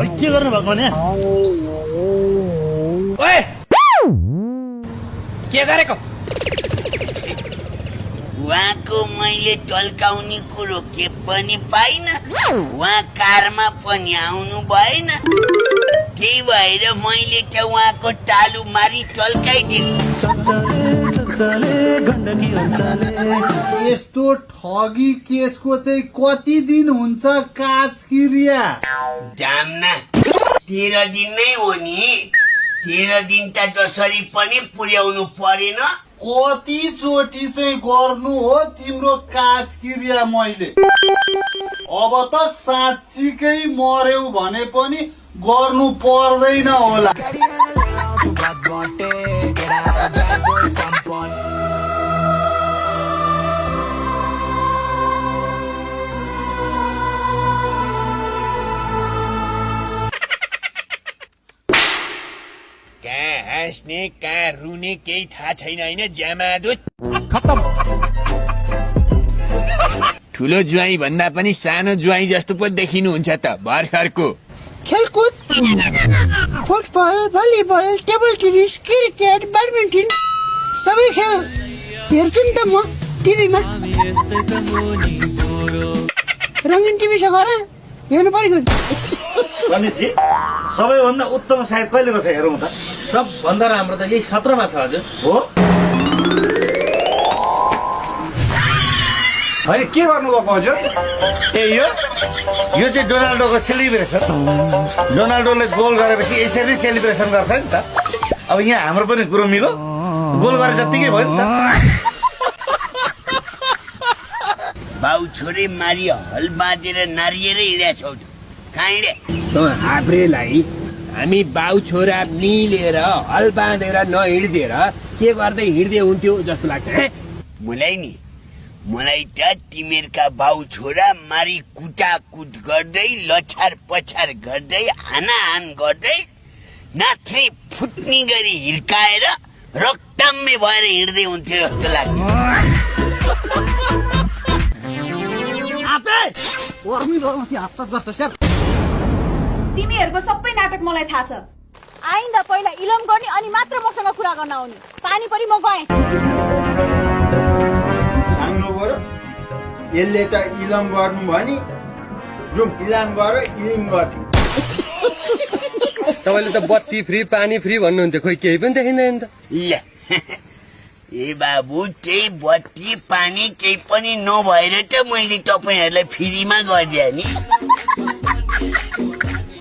के गर्नु भएको नि ओए के गरेको उहाँको मैले टल्काउने कुरो के पनि पाइन उहाँ कारमा पनि आउनु भएन त्यही भएर मैले त उहाँको टालु मारी टल्काइदिएको यस्तो ठगी केसको चाहिँ कति दिन हुन्छ काजकिरिया दामना 13 दिन नै हो नि 13 दिन त जसरी पनि पुर्याउनु परेन कति चोटी चाहिँ गर्नु हो तिम्रो काजकिरिया मैले अब त साँच्चीकै मर्यौ भने पनि गर्नु पर्दैन होला कहाँ हाँस्ने कहाँ रुने केही थाहा छैन होइन ज्यामादुत ठुलो ज्वाइँ भन्दा पनि सानो ज्वाइँ जस्तो पो देखिनुहुन्छ त भर्खरको खेलकुद football volleyball table tennis cricket badminton सबै खेल हेर्छु नि त म टिभीमा रङ्गिन टिभी छ घर हेर्नु परेको पण्डितजी सबैभन्दा उत्तम सायद कहिलेको छ हेरौँ त सबभन्दा राम्रो त यही 17 मा छ हजुर हो होइन के गर्नुभएको हजुर ए यो चाहिँ डोनाल्डोको सेलिब्रेसन डोनाल्डोले गोल गरेपछि यसरी सेलिब्रेसन गर्छ नि त अब यहाँ हाम्रो पनि कुरो मिलो गोल गरे जत्तिकै भयो नि त बाउ छोरी मारी हल बाँधेर नारिएरै हिँडेका छौ कहाँ हिँडे हाब्रेलाई हामी बाउ छोरा मिलेर हल बाँधेर नहिँड्दिएर के गर्दै हिँड्दै हुन्थ्यो जस्तो लाग्छ मलाई त तिमीहरूका बाउ छोरा मारी कुटाकुट गर्दै लछार पछार गर्दै हानाहान गर्दै नाथ्री फुट्ने गरी हिर्काएर रक्तम्मे भएर हिँड्दै हुन्थ्यो जस्तो लाग्छ तिमीहरूको सबै नाटक मलाई थाहा छ आइन्दा पहिला इलम गर्ने अनि मात्र मसँग कुरा गर्न आउने पानी परि म गएँ यसले त इलम गर्नु भनी जुम इलाम गर इलिम गर्थ्यो तपाईँले त बत्ती फ्री पानी फ्री भन्नुहुन्थ्यो खोइ केही पनि देखिँदैन त ल ए बाबु त्यही बत्ती पानी केही पनि नभएर त मैले तपाईँहरूलाई फ्रीमा गरिदिएँ नि